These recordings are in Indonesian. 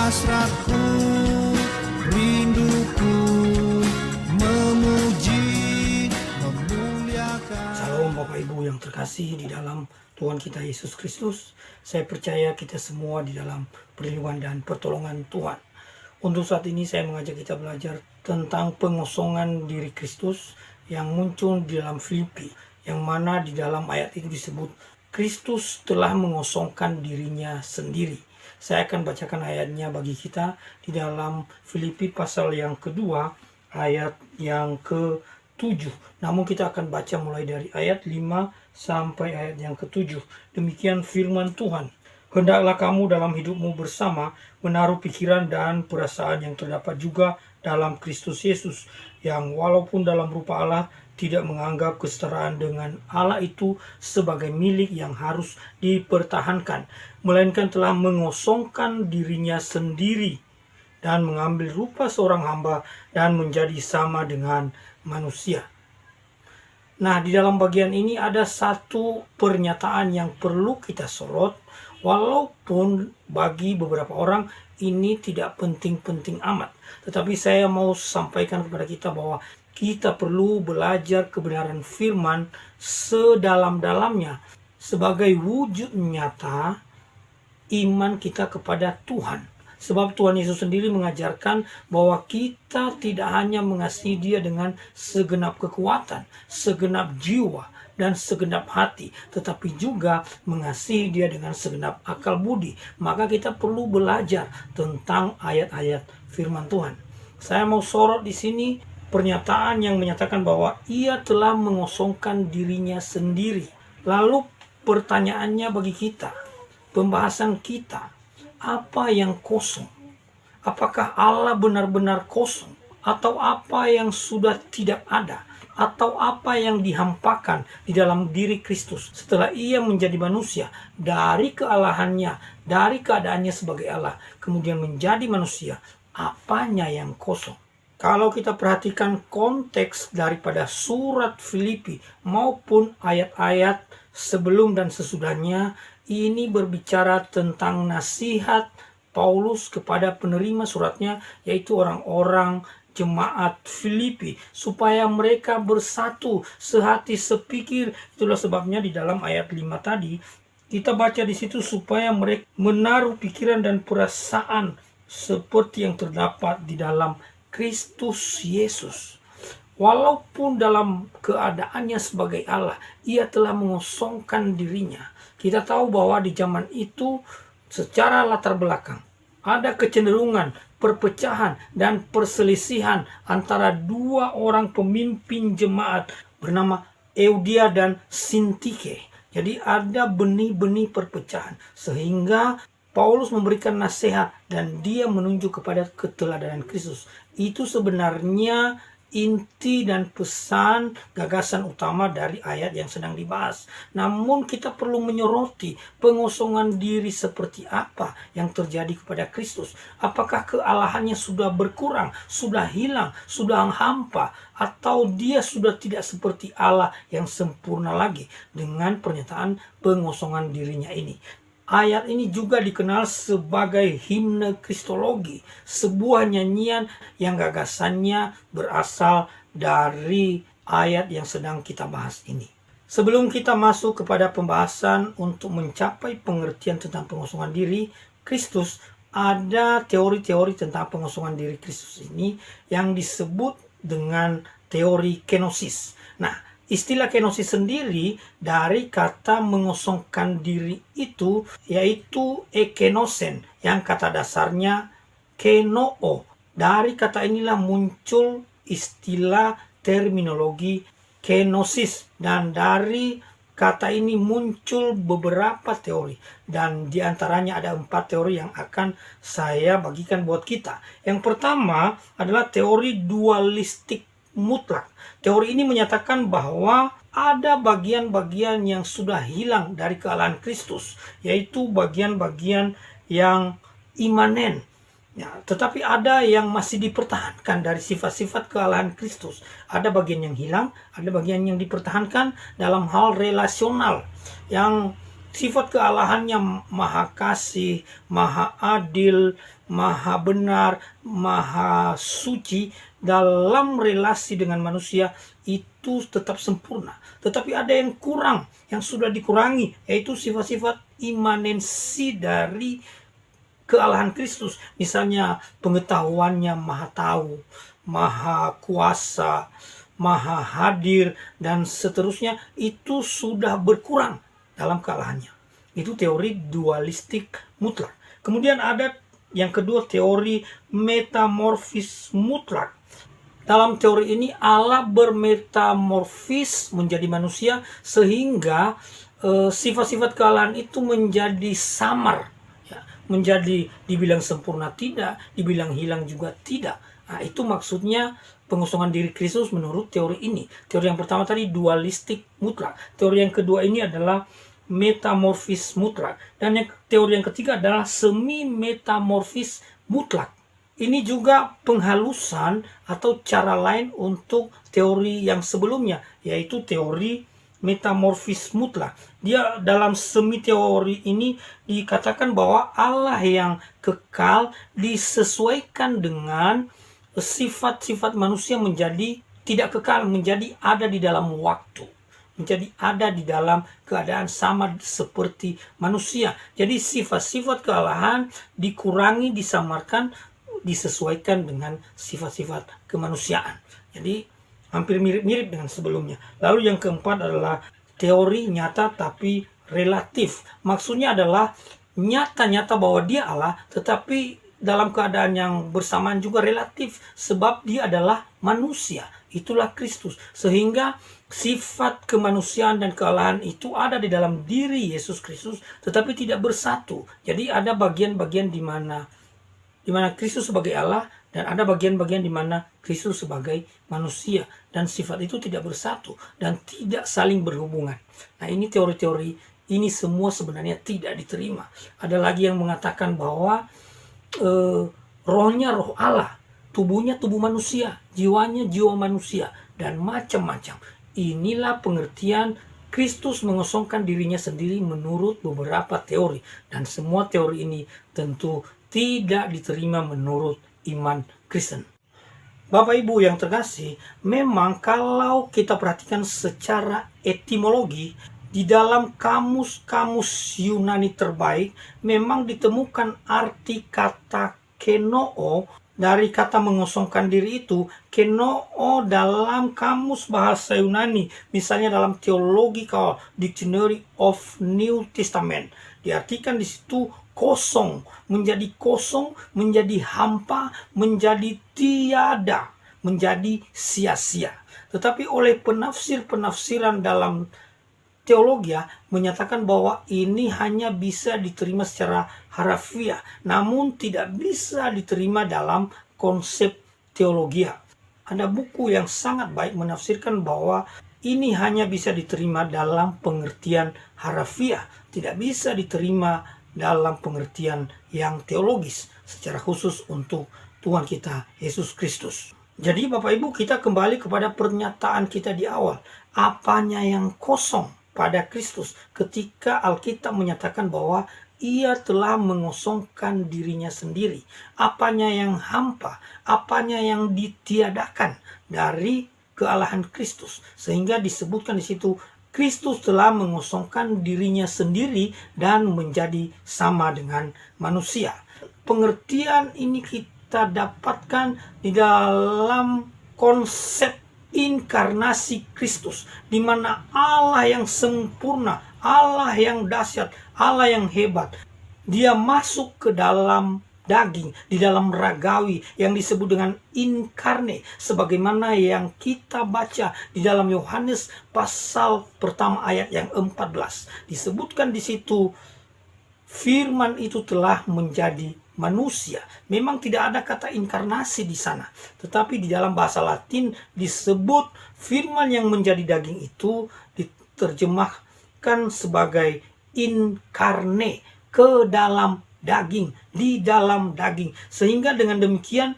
hasratku, rinduku, memuji, memuliakan. Salam Bapak Ibu yang terkasih di dalam Tuhan kita Yesus Kristus. Saya percaya kita semua di dalam perlindungan dan pertolongan Tuhan. Untuk saat ini saya mengajak kita belajar tentang pengosongan diri Kristus yang muncul di dalam Filipi, yang mana di dalam ayat itu disebut Kristus telah mengosongkan dirinya sendiri. Saya akan bacakan ayatnya bagi kita di dalam Filipi pasal yang kedua, ayat yang ke-7. Namun kita akan baca mulai dari ayat 5 sampai ayat yang ke-7. Demikian firman Tuhan. Hendaklah kamu dalam hidupmu bersama menaruh pikiran dan perasaan yang terdapat juga dalam Kristus Yesus, yang walaupun dalam rupa Allah tidak menganggap kesetaraan dengan Allah itu sebagai milik yang harus dipertahankan, melainkan telah mengosongkan dirinya sendiri dan mengambil rupa seorang hamba dan menjadi sama dengan manusia. Nah, di dalam bagian ini ada satu pernyataan yang perlu kita sorot, walaupun bagi beberapa orang ini tidak penting-penting amat. Tetapi saya mau sampaikan kepada kita bahwa kita perlu belajar kebenaran firman sedalam-dalamnya sebagai wujud nyata iman kita kepada Tuhan. Sebab Tuhan Yesus sendiri mengajarkan bahwa kita tidak hanya mengasihi Dia dengan segenap kekuatan, segenap jiwa, dan segenap hati, tetapi juga mengasihi Dia dengan segenap akal budi. Maka kita perlu belajar tentang ayat-ayat firman Tuhan. Saya mau sorot di sini pernyataan yang menyatakan bahwa Ia telah mengosongkan dirinya sendiri. Lalu pertanyaannya bagi kita, pembahasan kita, apa yang kosong? Apakah Allah benar-benar kosong? Atau apa yang sudah tidak ada? Atau apa yang dihampakan di dalam diri Kristus setelah Ia menjadi manusia, dari kealahannya, dari keadaannya sebagai Allah, kemudian menjadi manusia? Apanya yang kosong? Kalau kita perhatikan konteks daripada surat Filipi maupun ayat-ayat sebelum dan sesudahnya, ini berbicara tentang nasihat Paulus kepada penerima suratnya, yaitu orang-orang jemaat Filipi, supaya mereka bersatu, sehati, sepikir. Itulah sebabnya di dalam ayat 5 tadi kita baca di situ, supaya mereka menaruh pikiran dan perasaan seperti yang terdapat di dalam Kristus Yesus. Walaupun dalam keadaannya sebagai Allah, Ia telah mengosongkan dirinya. Kita tahu bahwa di zaman itu secara latar belakang ada kecenderungan, perpecahan, dan perselisihan antara dua orang pemimpin jemaat bernama Euodia dan Sintike. Jadi ada benih-benih perpecahan, sehingga Paulus memberikan nasihat dan dia menunjuk kepada keteladanan Kristus. Itu sebenarnya inti dan pesan gagasan utama dari ayat yang sedang dibahas. Namun kita perlu menyoroti pengosongan diri seperti apa yang terjadi kepada Kristus. Apakah kealahannya sudah berkurang, sudah hilang, sudah hampa, atau Dia sudah tidak seperti Allah yang sempurna lagi dengan pernyataan pengosongan dirinya ini. Ayat ini juga dikenal sebagai himne kristologi, sebuah nyanyian yang gagasannya berasal dari ayat yang sedang kita bahas ini. Sebelum kita masuk kepada pembahasan untuk mencapai pengertian tentang pengosongan diri Kristus, ada teori-teori tentang pengosongan diri Kristus ini yang disebut dengan teori kenosis. Nah, istilah kenosis sendiri dari kata mengosongkan diri itu, yaitu ekenosen, yang kata dasarnya kenoo. Dari kata inilah muncul istilah terminologi kenosis, dan dari kata ini muncul beberapa teori, dan diantaranya ada 4 teori yang akan saya bagikan buat kita. Yang pertama adalah teori dualistik mutlak. Teori ini menyatakan bahwa ada bagian-bagian yang sudah hilang dari kealahan Kristus, yaitu bagian-bagian yang imanen. Ya, tetapi ada yang masih dipertahankan dari sifat-sifat kealahan Kristus. Ada bagian yang hilang, ada bagian yang dipertahankan dalam hal relasional, yang sifat kealahannya maha kasih, maha adil, maha benar, maha suci dalam relasi dengan manusia itu tetap sempurna. Tetapi ada yang kurang, yang sudah dikurangi, yaitu sifat-sifat imanensi dari kealahan Kristus. Misalnya pengetahuannya maha tahu, maha kuasa, maha hadir, dan seterusnya itu sudah berkurang dalam kealahannya. Itu teori dualistik mutlak. Kemudian ada yang kedua, teori metamorfis mutlak. Dalam teori ini Allah bermetamorfis menjadi manusia sehingga sifat-sifat kealahan itu menjadi samar, ya, menjadi dibilang sempurna tidak, dibilang hilang juga tidak. Nah, itu maksudnya pengosongan diri Kristus menurut teori ini. Teori yang pertama tadi dualistik mutlak. Teori yang kedua ini adalah metamorfis mutlak. Dan teori yang ketiga adalah semi metamorfis mutlak. Ini juga penghalusan atau cara lain untuk teori yang sebelumnya, yaitu teori metamorfis mutlak. Dia dalam semi teori ini dikatakan bahwa Allah yang kekal disesuaikan dengan sifat-sifat manusia menjadi tidak kekal, menjadi ada di dalam waktu, menjadi ada di dalam keadaan sama seperti manusia. Jadi sifat-sifat kealahan dikurangi, disamarkan, disesuaikan dengan sifat-sifat kemanusiaan. Jadi hampir mirip-mirip dengan sebelumnya. Lalu yang keempat adalah teori nyata tapi relatif. Maksudnya adalah nyata-nyata bahwa dia Allah, tetapi dalam keadaan yang bersamaan juga relatif, sebab dia adalah manusia. Itulah Kristus. Sehingga sifat kemanusiaan dan kealahan itu ada di dalam diri Yesus Kristus, tetapi tidak bersatu. Jadi ada bagian-bagian di mana Kristus sebagai Allah, dan ada bagian-bagian di mana Kristus sebagai manusia, dan sifat itu tidak bersatu dan tidak saling berhubungan. Nah, ini teori-teori ini semua sebenarnya tidak diterima. Ada lagi yang mengatakan bahwa rohnya roh Allah, tubuhnya tubuh manusia, jiwanya jiwa manusia, dan macam-macam. Inilah pengertian Kristus mengosongkan dirinya sendiri menurut beberapa teori, dan semua teori ini tentu tidak diterima menurut iman Kristen. Bapak Ibu yang terkasih, memang kalau kita perhatikan secara etimologi, di dalam kamus-kamus Yunani terbaik memang ditemukan arti kata kenoo dari kata mengosongkan diri itu. Kenoo dalam kamus bahasa Yunani, misalnya dalam Theological Dictionary of New Testament, diartikan di situ kosong, menjadi hampa, menjadi tiada, menjadi sia-sia. Tetapi oleh penafsir-penafsiran dalam teologia menyatakan bahwa ini hanya bisa diterima secara harafiah, namun tidak bisa diterima dalam konsep teologia. Ada buku yang sangat baik menafsirkan bahwa ini hanya bisa diterima dalam pengertian harafiah, tidak bisa diterima dalam pengertian yang teologis, secara khusus untuk Tuhan kita Yesus Kristus. Jadi Bapak Ibu, kita kembali kepada pernyataan kita di awal. Apanya yang kosong pada Kristus ketika Alkitab menyatakan bahwa Ia telah mengosongkan dirinya sendiri? Apanya yang hampa? Apanya yang ditiadakan dari kealahan Kristus? Sehingga disebutkan di situ Kristus telah mengosongkan dirinya sendiri dan menjadi sama dengan manusia. Pengertian ini kita dapatkan di dalam konsep inkarnasi Kristus, di mana Allah yang sempurna, Allah yang dahsyat, Allah yang hebat, Dia masuk ke dalam daging, di dalam ragawi yang disebut dengan inkarne, sebagaimana yang kita baca di dalam Yohanes pasal pertama ayat yang 14. Disebutkan di situ firman itu telah menjadi manusia. Memang tidak ada kata inkarnasi di sana, tetapi di dalam bahasa Latin disebut firman yang menjadi daging itu diterjemahkan sebagai inkarne, ke dalam daging, di dalam daging. Sehingga dengan demikian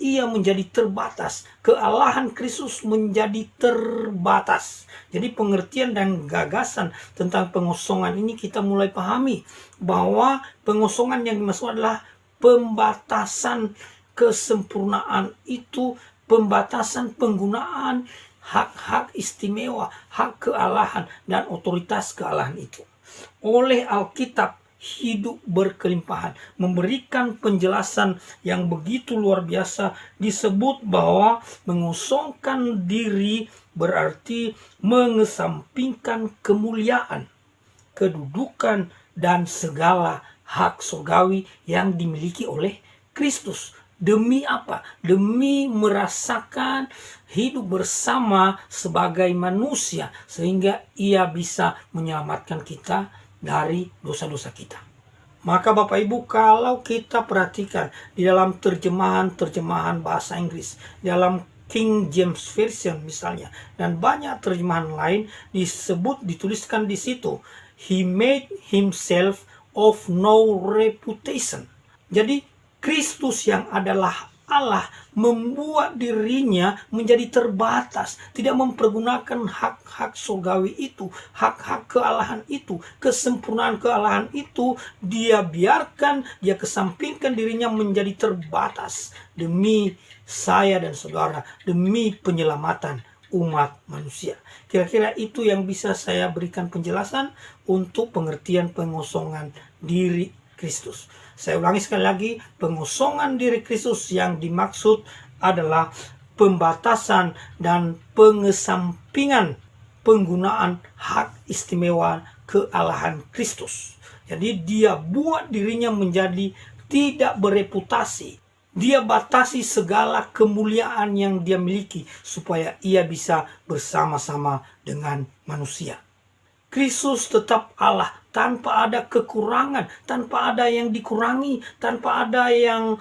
ia menjadi terbatas. Kealahan Kristus menjadi terbatas. Jadi pengertian dan gagasan tentang pengosongan ini kita mulai pahami. Bahwa pengosongan yang dimaksud adalah pembatasan kesempurnaan itu, pembatasan penggunaan hak-hak istimewa, hak kealahan, dan otoritas kealahan itu. Oleh Alkitab, hidup berkelimpahan memberikan penjelasan yang begitu luar biasa. Disebut bahwa mengosongkan diri berarti mengesampingkan kemuliaan, kedudukan, dan segala hak surgawi yang dimiliki oleh Kristus. Demi apa? Demi merasakan hidup bersama sebagai manusia, sehingga ia bisa menyelamatkan kita dari dosa-dosa kita. Maka Bapak Ibu, kalau kita perhatikan di dalam terjemahan bahasa Inggris, dalam King James Version misalnya, dan banyak terjemahan lain dituliskan di situ, He made himself of no reputation. Jadi Kristus yang adalah Allah membuat dirinya menjadi terbatas, tidak mempergunakan hak-hak surgawi itu, hak-hak kealahan itu, kesempurnaan kealahan itu. Dia biarkan, dia kesampingkan dirinya menjadi terbatas demi saya dan saudara, demi penyelamatan umat manusia. Kira-kira itu yang bisa saya berikan penjelasan untuk pengertian pengosongan diri Kristus. Saya ulangi sekali lagi, pengosongan diri Kristus yang dimaksud adalah pembatasan dan pengesampingan penggunaan hak istimewa kealahan Kristus. Jadi dia buat dirinya menjadi tidak bereputasi. Dia batasi segala kemuliaan yang dia miliki supaya ia bisa bersama-sama dengan manusia. Kristus tetap Allah, tanpa ada kekurangan, tanpa ada yang dikurangi, tanpa ada yang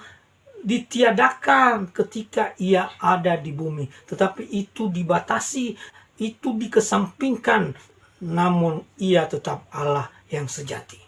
ditiadakan ketika ia ada di bumi. Tetapi itu dibatasi, itu dikesampingkan, namun ia tetap Allah yang sejati.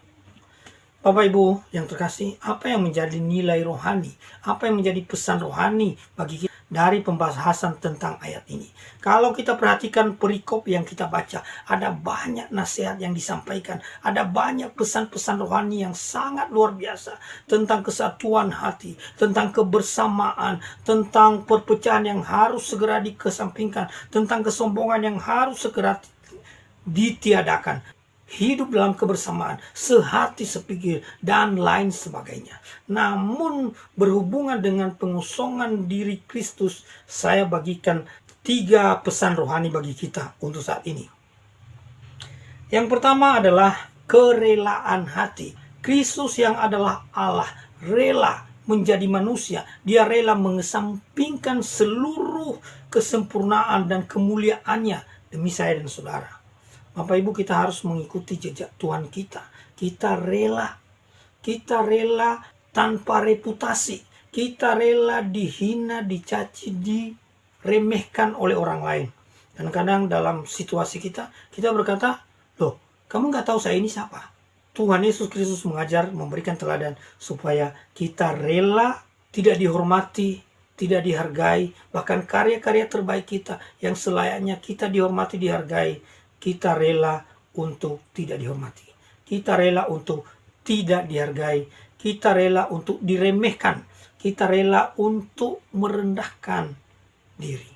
Bapak Ibu yang terkasih, apa yang menjadi nilai rohani, apa yang menjadi pesan rohani bagi kita dari pembahasan tentang ayat ini? Kalau kita perhatikan perikop yang kita baca, ada banyak nasihat yang disampaikan, ada banyak pesan-pesan rohani yang sangat luar biasa tentang kesatuan hati, tentang kebersamaan, tentang perpecahan yang harus segera dikesampingkan, tentang kesombongan yang harus segera ditiadakan, hidup dalam kebersamaan, sehati sepikir, dan lain sebagainya. Namun berhubungan dengan pengosongan diri Kristus, saya bagikan 3 pesan rohani bagi kita untuk saat ini. Yang pertama adalah kerelaan hati. Kristus yang adalah Allah rela menjadi manusia. Dia rela mengesampingkan seluruh kesempurnaan dan kemuliaannya demi saya dan saudara. Bapak Ibu, kita harus mengikuti jejak Tuhan kita. Kita rela tanpa reputasi. Kita rela dihina, dicaci, diremehkan oleh orang lain. Dan kadang dalam situasi kita berkata, loh, kamu nggak tahu saya ini siapa? Tuhan Yesus Kristus mengajar, memberikan teladan supaya kita rela tidak dihormati, tidak dihargai. Bahkan karya-karya terbaik kita yang selayaknya kita dihormati, dihargai, kita rela untuk tidak dihormati. Kita rela untuk tidak dihargai. Kita rela untuk diremehkan. Kita rela untuk merendahkan diri.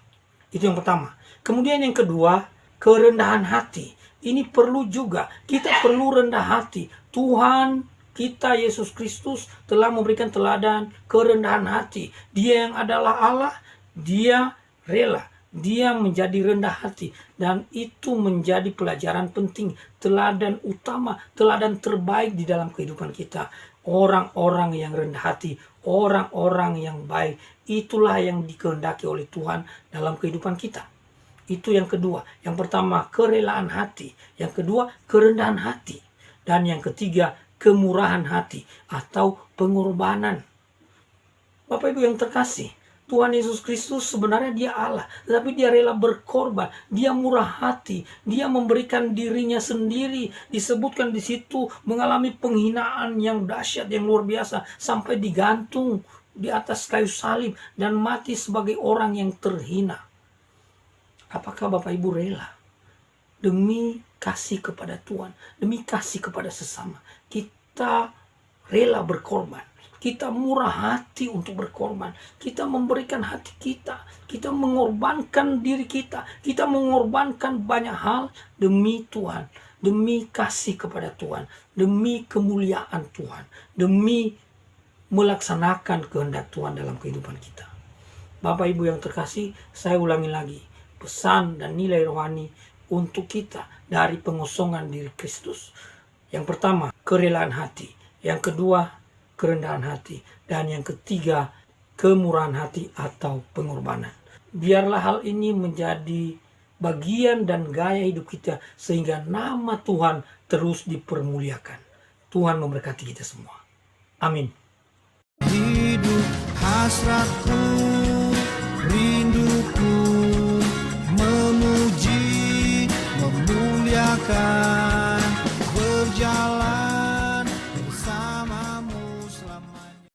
Itu yang pertama. Kemudian yang kedua, kerendahan hati. Ini perlu juga. Kita perlu rendah hati. Tuhan kita Yesus Kristus telah memberikan teladan kerendahan hati. Dia yang adalah Allah, dia rela. Dia menjadi rendah hati, dan itu menjadi pelajaran penting, teladan utama, teladan terbaik di dalam kehidupan kita. Orang-orang yang rendah hati, orang-orang yang baik, itulah yang dikehendaki oleh Tuhan dalam kehidupan kita. Itu yang kedua. Yang pertama, kerelaan hati. Yang kedua, kerendahan hati. Dan yang ketiga, kemurahan hati atau pengorbanan. Bapak Ibu yang terkasih, Tuhan Yesus Kristus sebenarnya dia Allah, tetapi dia rela berkorban, dia murah hati, dia memberikan dirinya sendiri. Disebutkan di situ mengalami penghinaan yang dahsyat, yang luar biasa, sampai digantung di atas kayu salib dan mati sebagai orang yang terhina. Apakah Bapak Ibu rela demi kasih kepada Tuhan, demi kasih kepada sesama? Kita rela berkorban. Kita murah hati untuk berkorban. Kita memberikan hati kita. Kita mengorbankan diri kita. Kita mengorbankan banyak hal demi Tuhan. Demi kasih kepada Tuhan. Demi kemuliaan Tuhan. Demi melaksanakan kehendak Tuhan dalam kehidupan kita. Bapak Ibu yang terkasih, saya ulangi lagi. Pesan dan nilai rohani untuk kita dari pengosongan diri Kristus. Yang pertama, kerelaan hati. Yang kedua, kerendahan hati. Dan yang ketiga, kemurahan hati atau pengorbanan. Biarlah hal ini menjadi bagian dan gaya hidup kita sehingga nama Tuhan terus dipermuliakan. Tuhan memberkati kita semua. Amin. Hidup hasratku, rinduku, memuji, memuliakan